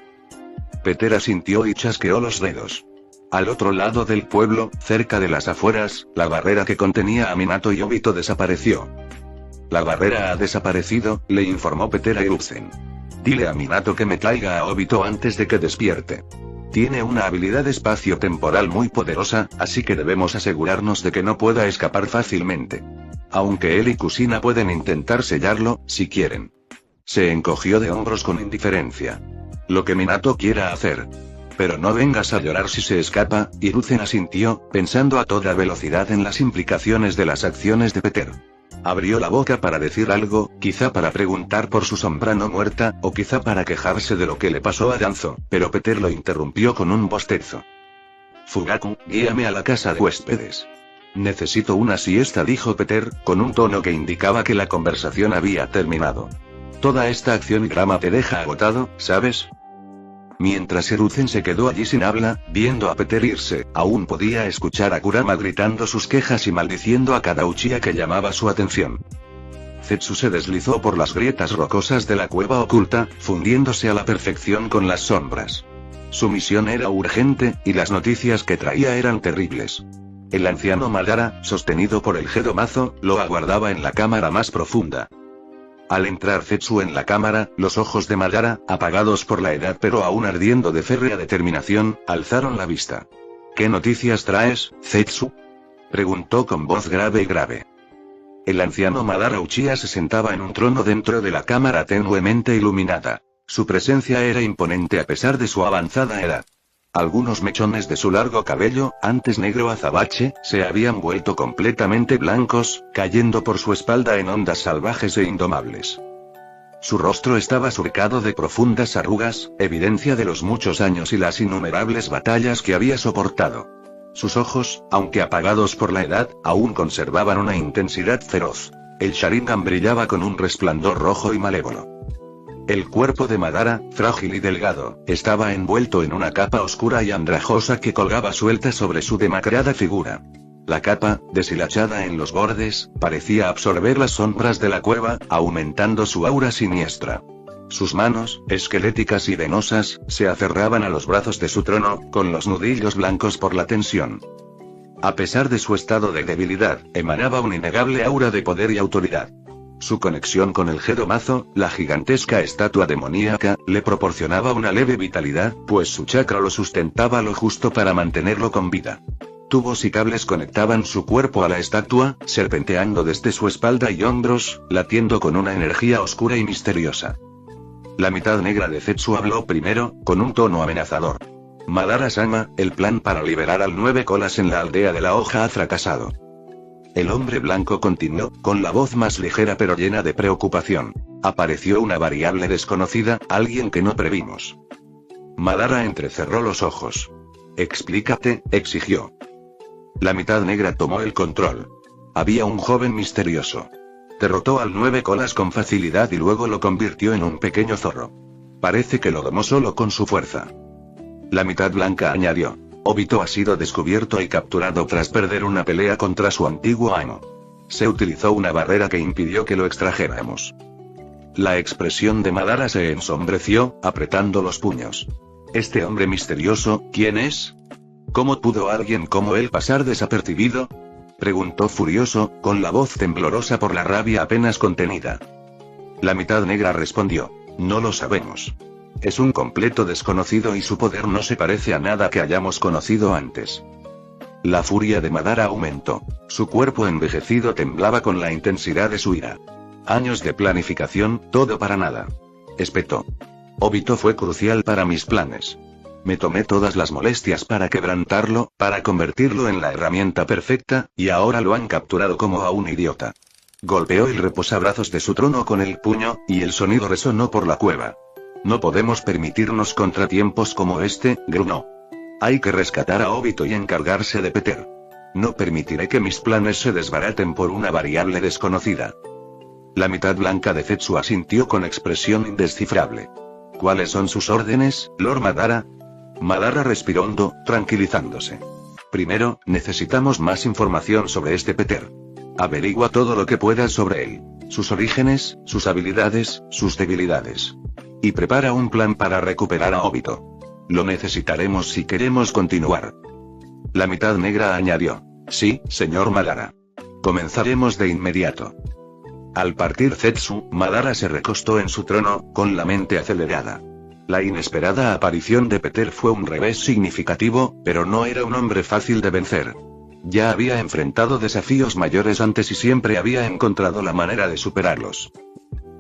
Peter asintió y chasqueó los dedos. Al otro lado del pueblo, cerca de las afueras, la barrera que contenía a Minato y Obito desapareció. La barrera ha desaparecido, le informó Peter a Hiruzen. Dile a Minato que me traiga a Obito antes de que despierte. Tiene una habilidad espacio-temporal muy poderosa, así que debemos asegurarnos de que no pueda escapar fácilmente. Aunque él y Kusina pueden intentar sellarlo, si quieren. Se encogió de hombros con indiferencia. Lo que Minato quiera hacer. Pero no vengas a llorar si se escapa, Hiruzen asintió, pensando a toda velocidad en las implicaciones de las acciones de Peter. Abrió la boca para decir algo, quizá para preguntar por su sombra no muerta, o quizá para quejarse de lo que le pasó a Danzo, pero Peter lo interrumpió con un bostezo. Fugaku, guíame a la casa de huéspedes. Necesito una siesta, dijo Peter, con un tono que indicaba que la conversación había terminado. Toda esta acción y drama te deja agotado, ¿sabes? Mientras Hiruzen se quedó allí sin habla, viendo a Peter irse, aún podía escuchar a Kurama gritando sus quejas y maldiciendo a cada Uchiha que llamaba su atención. Zetsu se deslizó por las grietas rocosas de la cueva oculta, fundiéndose a la perfección con las sombras. Su misión era urgente, y las noticias que traía eran terribles. El anciano Madara, sostenido por el Gedo-mazo, lo aguardaba en la cámara más profunda. Al entrar Zetsu en la cámara, los ojos de Madara, apagados por la edad pero aún ardiendo de férrea determinación, alzaron la vista. ¿Qué noticias traes, Zetsu? Preguntó con voz grave. El anciano Madara Uchiha se sentaba en un trono dentro de la cámara tenuemente iluminada. Su presencia era imponente a pesar de su avanzada edad. Algunos mechones de su largo cabello, antes negro azabache, se habían vuelto completamente blancos, cayendo por su espalda en ondas salvajes e indomables. Su rostro estaba surcado de profundas arrugas, evidencia de los muchos años y las innumerables batallas que había soportado. Sus ojos, aunque apagados por la edad, aún conservaban una intensidad feroz. El Sharingan brillaba con un resplandor rojo y malévolo. El cuerpo de Madara, frágil y delgado, estaba envuelto en una capa oscura y andrajosa que colgaba suelta sobre su demacrada figura. La capa, deshilachada en los bordes, parecía absorber las sombras de la cueva, aumentando su aura siniestra. Sus manos, esqueléticas y venosas, se aferraban a los brazos de su trono, con los nudillos blancos por la tensión. A pesar de su estado de debilidad, emanaba un innegable aura de poder y autoridad. Su conexión con el Gedo-mazo, la gigantesca estatua demoníaca, le proporcionaba una leve vitalidad, pues su chakra lo sustentaba lo justo para mantenerlo con vida. Tubos y cables conectaban su cuerpo a la estatua, serpenteando desde su espalda y hombros, latiendo con una energía oscura y misteriosa. La mitad negra de Zetsu habló primero, con un tono amenazador. Madara-sama, el plan para liberar al 9 colas en la aldea de la hoja ha fracasado. El hombre blanco continuó, con la voz más ligera pero llena de preocupación. Apareció una variable desconocida, alguien que no previmos. Madara entrecerró los ojos. Explícate, exigió. La mitad negra tomó el control. Había un joven misterioso. Derrotó al 9 colas con facilidad y luego lo convirtió en un pequeño zorro. Parece que lo domó solo con su fuerza. La mitad blanca añadió. Obito ha sido descubierto y capturado tras perder una pelea contra su antiguo amo. Se utilizó una barrera que impidió que lo extrajéramos. La expresión de Madara se ensombreció, apretando los puños. ¿Este hombre misterioso, quién es? ¿Cómo pudo alguien como él pasar desapercibido? Preguntó furioso, con la voz temblorosa por la rabia apenas contenida. La mitad negra respondió. No lo sabemos. Es un completo desconocido y su poder no se parece a nada que hayamos conocido antes. La furia de Madara aumentó. Su cuerpo envejecido temblaba con la intensidad de su ira. Años de planificación, todo para nada. Espetó. Obito fue crucial para mis planes. Me tomé todas las molestias para quebrantarlo, para convertirlo en la herramienta perfecta, y ahora lo han capturado como a un idiota. Golpeó el reposabrazos de su trono con el puño, y el sonido resonó por la cueva. No podemos permitirnos contratiempos como este, gruñó. Hay que rescatar a Obito y encargarse de Peter. No permitiré que mis planes se desbaraten por una variable desconocida. La mitad blanca de Zetsu asintió con expresión indescifrable. ¿Cuáles son sus órdenes, Lord Madara? Madara respiró hondo, tranquilizándose. Primero, necesitamos más información sobre este Peter. Averigua todo lo que puedas sobre él. Sus orígenes, sus habilidades, sus debilidades. Y prepara un plan para recuperar a Obito. Lo necesitaremos si queremos continuar. La mitad negra añadió. Sí, señor Madara. Comenzaremos de inmediato. Al partir Zetsu, Madara se recostó en su trono, con la mente acelerada. La inesperada aparición de Peter fue un revés significativo, pero no era un hombre fácil de vencer. Ya había enfrentado desafíos mayores antes y siempre había encontrado la manera de superarlos.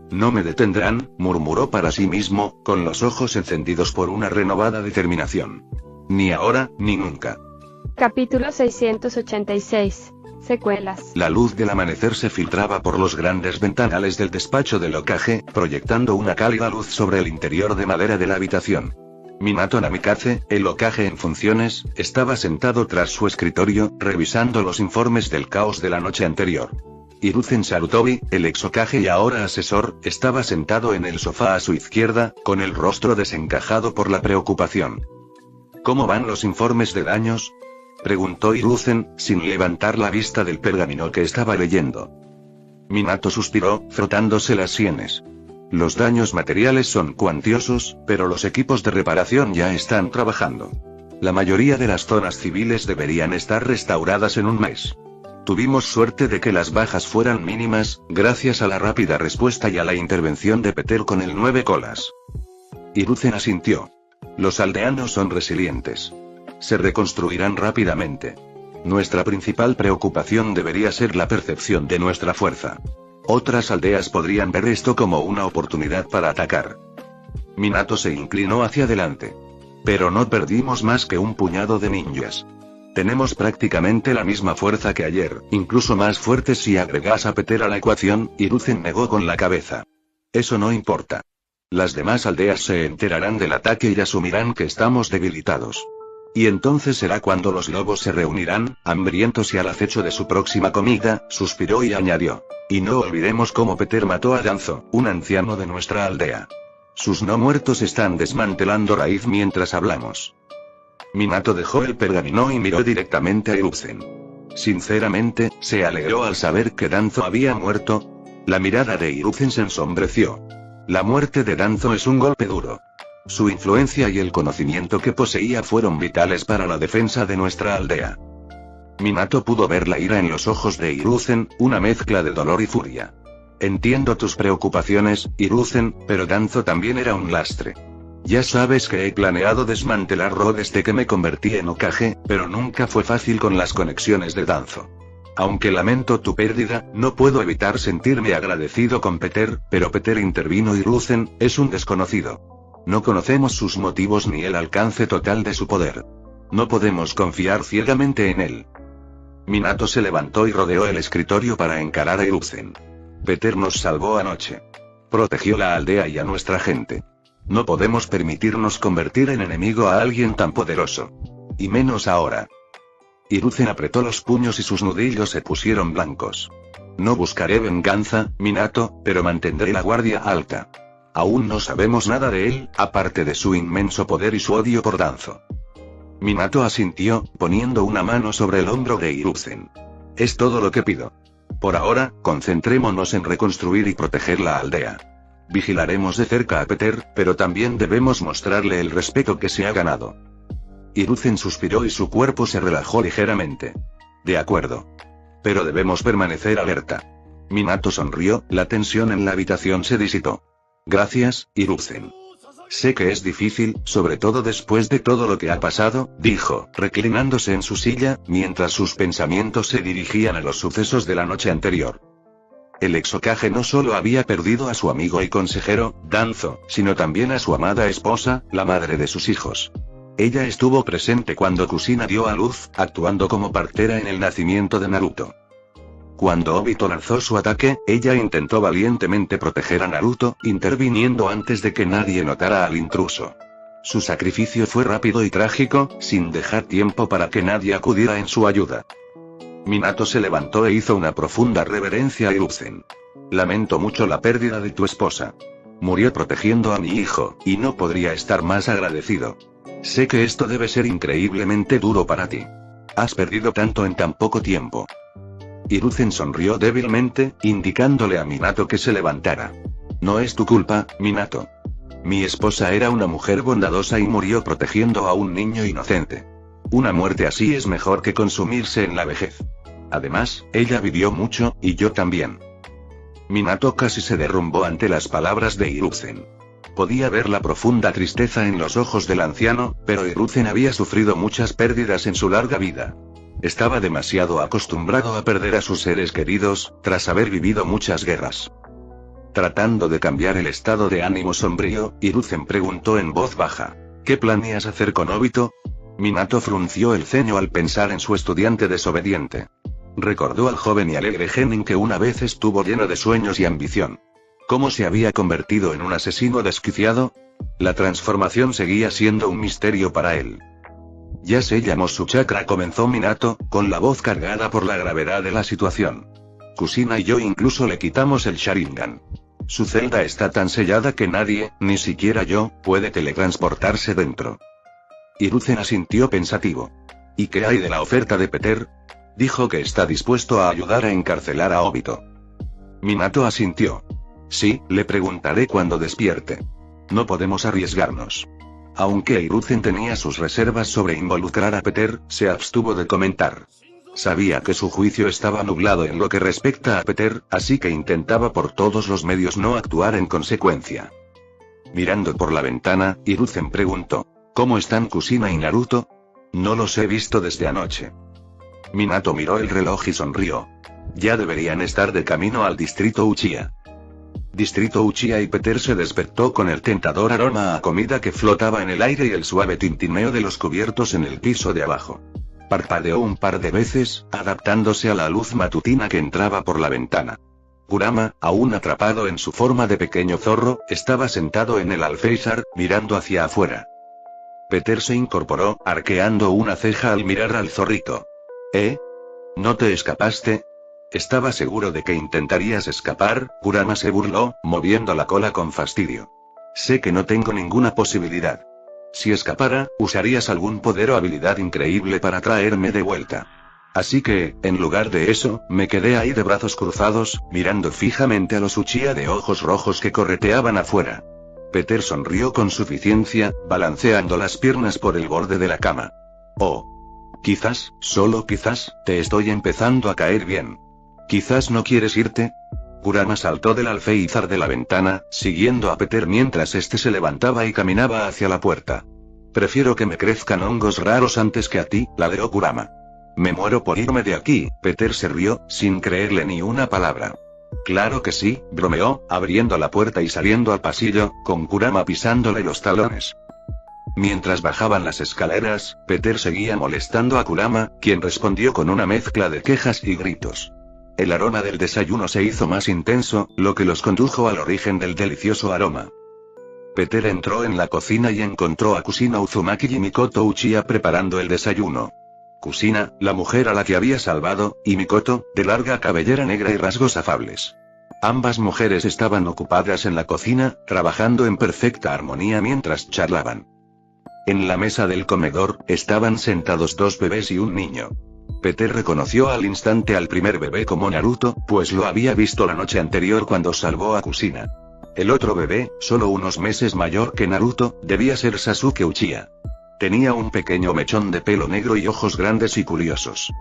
No me detendrán, murmuró para sí mismo, con los ojos encendidos por una renovada determinación. Ni ahora, ni nunca.
Capítulo 686. Secuelas.
La luz del amanecer se filtraba por los grandes ventanales del despacho del Hokage, proyectando una cálida luz sobre el interior de madera de la habitación. Minato Namikaze, el Hokage en funciones, estaba sentado tras su escritorio, revisando los informes del caos de la noche anterior. Hiruzen Sarutobi, el ex Hokage y ahora asesor, estaba sentado en el sofá a su izquierda, con el rostro desencajado por la preocupación. ¿Cómo van los informes de daños?, preguntó Hiruzen, sin levantar la vista del pergamino que estaba leyendo. Minato suspiró, frotándose las sienes. Los daños materiales son cuantiosos, pero los equipos de reparación ya están trabajando. La mayoría de las zonas civiles deberían estar restauradas en un mes. Tuvimos suerte de que las bajas fueran mínimas, gracias a la rápida respuesta y a la intervención de Peter con el 9 colas. Hiruzen asintió. Los aldeanos son resilientes. Se reconstruirán rápidamente. Nuestra principal preocupación debería ser la percepción de nuestra fuerza. Otras aldeas podrían ver esto como una oportunidad para atacar. Minato se inclinó hacia adelante. Pero no perdimos más que un puñado de ninjas. Tenemos prácticamente la misma fuerza que ayer, incluso más fuertes si agregas a Peter a la ecuación, Hiruzen negó con la cabeza. Eso no importa. Las demás aldeas se enterarán del ataque y asumirán que estamos debilitados. Y entonces será cuando los lobos se reunirán, hambrientos y al acecho de su próxima comida, suspiró y añadió. Y no olvidemos cómo Peter mató a Danzo, un anciano de nuestra aldea. Sus no muertos están desmantelando raíz mientras hablamos. Minato dejó el pergamino y miró directamente a Hiruzen. Sinceramente, se alegró al saber que Danzo había muerto. La mirada de Hiruzen se ensombreció. La muerte de Danzo es un golpe duro. Su influencia y el conocimiento que poseía fueron vitales para la defensa de nuestra aldea. Minato pudo ver la ira en los ojos de Hiruzen, una mezcla de dolor y furia. Entiendo tus preocupaciones, Hiruzen, pero Danzo también era un lastre. Ya sabes que he planeado desmantelarlo desde que me convertí en Hokage, pero nunca fue fácil con las conexiones de Danzo. Aunque lamento tu pérdida, no puedo evitar sentirme agradecido con Peter, pero Peter intervino. Hiruzen, es un desconocido. No conocemos sus motivos ni el alcance total de su poder. No podemos confiar ciegamente en él. Minato se levantó y rodeó el escritorio para encarar a Hiruzen. Peter nos salvó anoche. Protegió la aldea y a nuestra gente. No podemos permitirnos convertir en enemigo a alguien tan poderoso. Y menos ahora. Hiruzen apretó los puños y sus nudillos se pusieron blancos. No buscaré venganza, Minato, pero mantendré la guardia alta. Aún no sabemos nada de él, aparte de su inmenso poder y su odio por Danzo. Minato asintió, poniendo una mano sobre el hombro de Hiruzen. Es todo lo que pido. Por ahora, concentrémonos en reconstruir y proteger la aldea. Vigilaremos de cerca a Peter, pero también debemos mostrarle el respeto que se ha ganado. Hiruzen suspiró y su cuerpo se relajó ligeramente. De acuerdo. Pero debemos permanecer alerta. Minato sonrió, la tensión en la habitación se disipó. Gracias, Hiruzen. Sé que es difícil, sobre todo después de todo lo que ha pasado, dijo, reclinándose en su silla, mientras sus pensamientos se dirigían a los sucesos de la noche anterior. El ex Hokage no solo había perdido a su amigo y consejero, Danzo, sino también a su amada esposa, la madre de sus hijos. Ella estuvo presente cuando Kushina dio a luz, actuando como partera en el nacimiento de Naruto. Cuando Obito lanzó su ataque, ella intentó valientemente proteger a Naruto, interviniendo antes de que nadie notara al intruso. Su sacrificio fue rápido y trágico, sin dejar tiempo para que nadie acudiera en su ayuda. Minato se levantó e hizo una profunda reverencia a Hiruzen. Lamento mucho la pérdida de tu esposa. Murió protegiendo a mi hijo, y no podría estar más agradecido. Sé que esto debe ser increíblemente duro para ti. Has perdido tanto en tan poco tiempo. Hiruzen sonrió débilmente, indicándole a Minato que se levantara. No es tu culpa, Minato. Mi esposa era una mujer bondadosa y murió protegiendo a un niño inocente. Una muerte así es mejor que consumirse en la vejez. Además, ella vivió mucho, y yo también. Minato casi se derrumbó ante las palabras de Hiruzen. Podía ver la profunda tristeza en los ojos del anciano, pero Hiruzen había sufrido muchas pérdidas en su larga vida. Estaba demasiado acostumbrado a perder a sus seres queridos, tras haber vivido muchas guerras. Tratando de cambiar el estado de ánimo sombrío, Hiruzen preguntó en voz baja. ¿Qué planeas hacer con Obito? Minato frunció el ceño al pensar en su estudiante desobediente. Recordó al joven y alegre genin que una vez estuvo lleno de sueños y ambición. ¿Cómo se había convertido en un asesino desquiciado? La transformación seguía siendo un misterio para él. Ya sellamos su chakra, comenzó Minato, con la voz cargada por la gravedad de la situación. Kushina y yo incluso le quitamos el Sharingan. Su celda está tan sellada que nadie, ni siquiera yo, puede teletransportarse dentro. Hiruzen asintió pensativo. ¿Y qué hay de la oferta de Peter? Dijo que está dispuesto a ayudar a encarcelar a Obito. Minato asintió. Sí, le preguntaré cuando despierte. No podemos arriesgarnos. Aunque Hiruzen tenía sus reservas sobre involucrar a Peter, se abstuvo de comentar. Sabía que su juicio estaba nublado en lo que respecta a Peter, así que intentaba por todos los medios no actuar en consecuencia. Mirando por la ventana, Hiruzen preguntó. ¿Cómo están Kushina y Naruto? No los he visto desde anoche. Minato miró el reloj y sonrió. Ya deberían estar de camino al distrito Uchiha. Distrito Uchiha y Peter se despertó con el tentador aroma a comida que flotaba en el aire y el suave tintineo de los cubiertos en el piso de abajo. Parpadeó un par de veces, adaptándose a la luz matutina que entraba por la ventana. Kurama, aún atrapado en su forma de pequeño zorro, estaba sentado en el alféizar, mirando hacia afuera. Peter se incorporó, arqueando una ceja al mirar al zorrito. ¿No te escapaste? Estaba seguro de que intentarías escapar, Kurama se burló, moviendo la cola con fastidio. Sé que no tengo ninguna posibilidad. Si escapara, usarías algún poder o habilidad increíble para traerme de vuelta. Así que, en lugar de eso, me quedé ahí de brazos cruzados, mirando fijamente a los Uchiha de ojos rojos que correteaban afuera. Peter sonrió con suficiencia, balanceando las piernas por el borde de la cama. Oh. Quizás, solo quizás, te estoy empezando a caer bien. ¿Quizás no quieres irte? Kurama saltó del alféizar de la ventana, siguiendo a Peter mientras este se levantaba y caminaba hacia la puerta. Prefiero que me crezcan hongos raros antes que a ti, ladraó Kurama. Me muero por irme de aquí, Peter se rió, sin creerle ni una palabra. Claro que sí, bromeó, abriendo la puerta y saliendo al pasillo, con Kurama pisándole los talones. Mientras bajaban las escaleras, Peter seguía molestando a Kurama, quien respondió con una mezcla de quejas y gritos. El aroma del desayuno se hizo más intenso, lo que los condujo al origen del delicioso aroma. Peter entró en la cocina y encontró a Kusina Uzumaki y Mikoto Uchiha preparando el desayuno. Kusina, la mujer a la que había salvado, y Mikoto, de larga cabellera negra y rasgos afables. Ambas mujeres estaban ocupadas en la cocina, trabajando en perfecta armonía mientras charlaban. En la mesa del comedor, estaban sentados dos bebés y un niño. Peter reconoció al instante al primer bebé como Naruto, pues lo había visto la noche anterior cuando salvó a Kusina. El otro bebé, solo unos meses mayor que Naruto, debía ser Sasuke Uchiha. Tenía un pequeño mechón de pelo negro y ojos grandes y curiosos.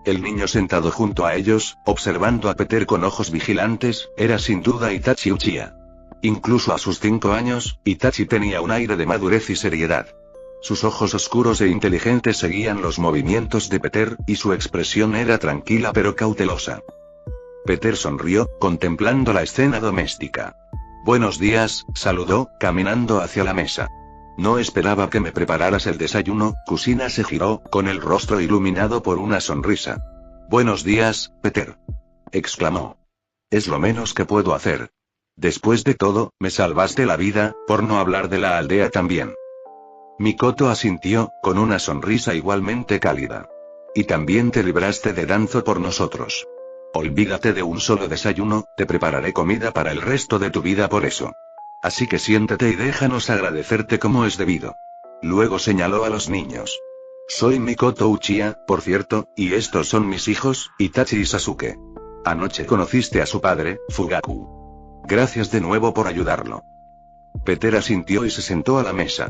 El niño sentado junto a ellos, observando a Peter con ojos vigilantes, era sin duda Itachi Uchiha. Incluso a sus 5 años, Itachi tenía un aire de madurez y seriedad. Sus ojos oscuros e inteligentes seguían los movimientos de Peter, y su expresión era tranquila pero cautelosa. Peter sonrió, contemplando la escena doméstica. «Buenos días», saludó, caminando hacia la mesa. «No esperaba que me prepararas el desayuno». Kusina se giró, con el rostro iluminado por una sonrisa. «Buenos días, Peter», exclamó. «Es lo menos que puedo hacer. Después de todo, me salvaste la vida, por no hablar de la aldea también». Mikoto asintió, con una sonrisa igualmente cálida. «Y también te libraste de Danzo por nosotros. Olvídate de un solo desayuno, te prepararé comida para el resto de tu vida por eso. Así que siéntate y déjanos agradecerte como es debido». Luego señaló a los niños. «Soy Mikoto Uchiha, por cierto, y estos son mis hijos, Itachi y Sasuke. Anoche conociste a su padre, Fugaku. Gracias de nuevo por ayudarlo». Peter asintió y se sentó a la mesa.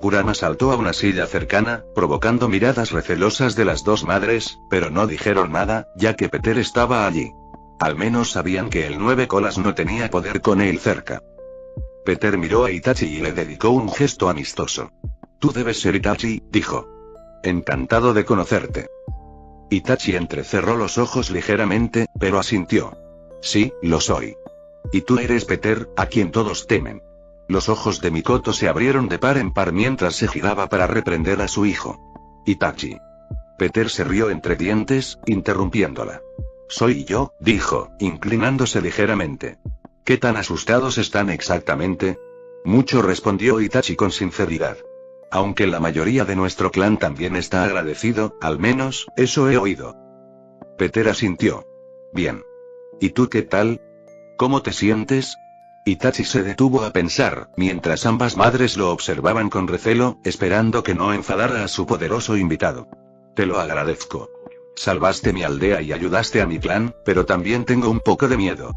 Kurama saltó a una silla cercana, provocando miradas recelosas de las dos madres, pero no dijeron nada, ya que Peter estaba allí. Al menos sabían que el 9 colas no tenía poder con él cerca. Peter miró a Itachi y le dedicó un gesto amistoso. «Tú debes ser Itachi», dijo. «Encantado de conocerte». Itachi entrecerró los ojos ligeramente, pero asintió. «Sí, lo soy. Y tú eres Peter, a quien todos temen». Los ojos de Mikoto se abrieron de par en par mientras se giraba para reprender a su hijo. «Itachi». Peter se rió entre dientes, interrumpiéndola. «Soy yo», dijo, inclinándose ligeramente. «¿Qué tan asustados están exactamente?» «Mucho», respondió Itachi con sinceridad. «Aunque la mayoría de nuestro clan también está agradecido, al menos, eso he oído». Peter asintió. «Bien. ¿Y tú qué tal? ¿Cómo te sientes?» Itachi se detuvo a pensar, mientras ambas madres lo observaban con recelo, esperando que no enfadara a su poderoso invitado. «Te lo agradezco. Salvaste mi aldea y ayudaste a mi clan, pero también tengo un poco de miedo».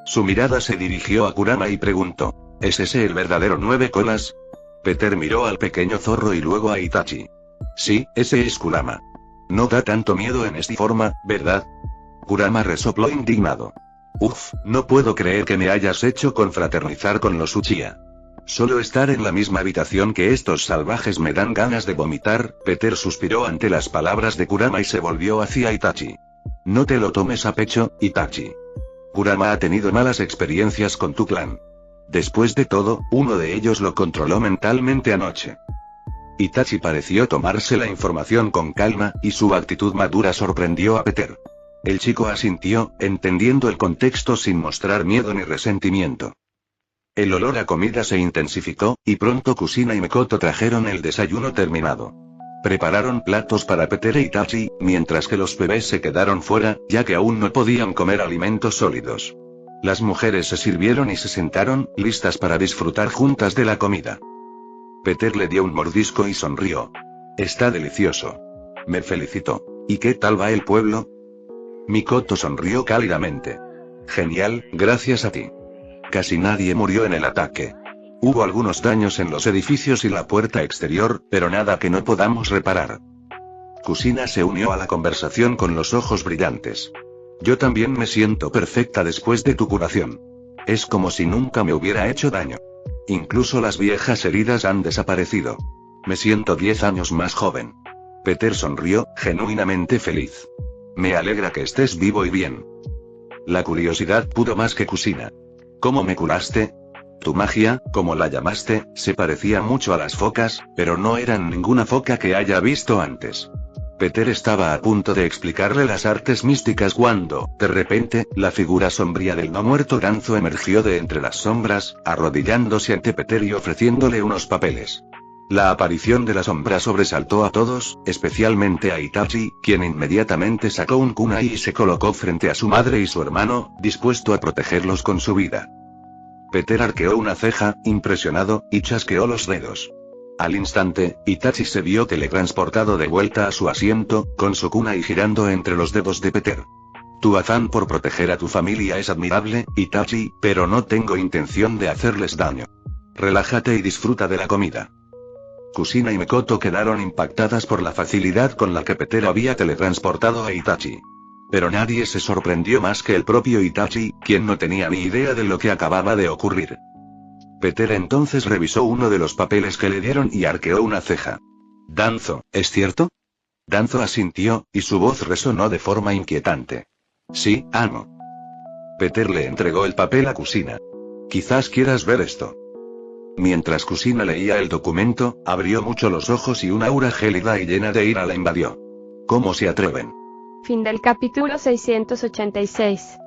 Su mirada se dirigió a Kurama y preguntó: «¿Es ese el verdadero 9 colas?» Peter miró al pequeño zorro y luego a Itachi. «Sí, ese es Kurama. No da tanto miedo en esta forma, ¿verdad?» Kurama resopló indignado. «Uf, no puedo creer que me hayas hecho confraternizar con los Uchiha. Solo estar en la misma habitación que estos salvajes me dan ganas de vomitar». Peter suspiró ante las palabras de Kurama y se volvió hacia Itachi. «No te lo tomes a pecho, Itachi. Kurama ha tenido malas experiencias con tu clan. Después de todo, uno de ellos lo controló mentalmente anoche». Itachi pareció tomarse la información con calma, y su actitud madura sorprendió a Peter. El chico asintió, entendiendo el contexto sin mostrar miedo ni resentimiento. El olor a comida se intensificó, y pronto Kusina y Mikoto trajeron el desayuno terminado. Prepararon platos para Peter e Itachi, mientras que los bebés se quedaron fuera, ya que aún no podían comer alimentos sólidos. Las mujeres se sirvieron y se sentaron, listas para disfrutar juntas de la comida. Peter le dio un mordisco y sonrió. «Está delicioso. Me felicitó. ¿Y qué tal va el pueblo?» Mikoto sonrió cálidamente. «Genial, gracias a ti. Casi nadie murió en el ataque. Hubo algunos daños en los edificios y la puerta exterior, pero nada que no podamos reparar». Kusina se unió a la conversación con los ojos brillantes. «Yo también me siento perfecta después de tu curación. Es como si nunca me hubiera hecho daño. Incluso las viejas heridas han desaparecido. Me siento 10 años más joven». Peter sonrió, genuinamente feliz. «Me alegra que estés vivo y bien». La curiosidad pudo más que Kusina. «¿Cómo me curaste? Tu magia, como la llamaste, se parecía mucho a las focas, pero no eran ninguna foca que haya visto antes». Peter estaba a punto de explicarle las artes místicas cuando, de repente, la figura sombría del no muerto Danzo emergió de entre las sombras, arrodillándose ante Peter y ofreciéndole unos papeles. La aparición de la sombra sobresaltó a todos, especialmente a Itachi, quien inmediatamente sacó un kunai y se colocó frente a su madre y su hermano, dispuesto a protegerlos con su vida. Peter arqueó una ceja, impresionado, y chasqueó los dedos. Al instante, Itachi se vio teletransportado de vuelta a su asiento, con su kunai girando entre los dedos de Peter. Tu afán por proteger a tu familia es admirable, Itachi, pero no tengo intención de hacerles daño. Relájate y disfruta de la comida. Kusina y Mikoto quedaron impactadas por la facilidad con la que Peter había teletransportado a Itachi. Pero nadie se sorprendió más que el propio Itachi, quien no tenía ni idea de lo que acababa de ocurrir. Peter entonces revisó uno de los papeles que le dieron y arqueó una ceja. Danzo, ¿es cierto? Danzo asintió, y su voz resonó de forma inquietante. Sí, amo. Peter le entregó el papel a Kusina. Quizás quieras ver esto. Mientras Kusina leía el documento, abrió mucho los ojos y una aura gélida y llena de ira la invadió. ¿Cómo se atreven?
Fin del capítulo 686.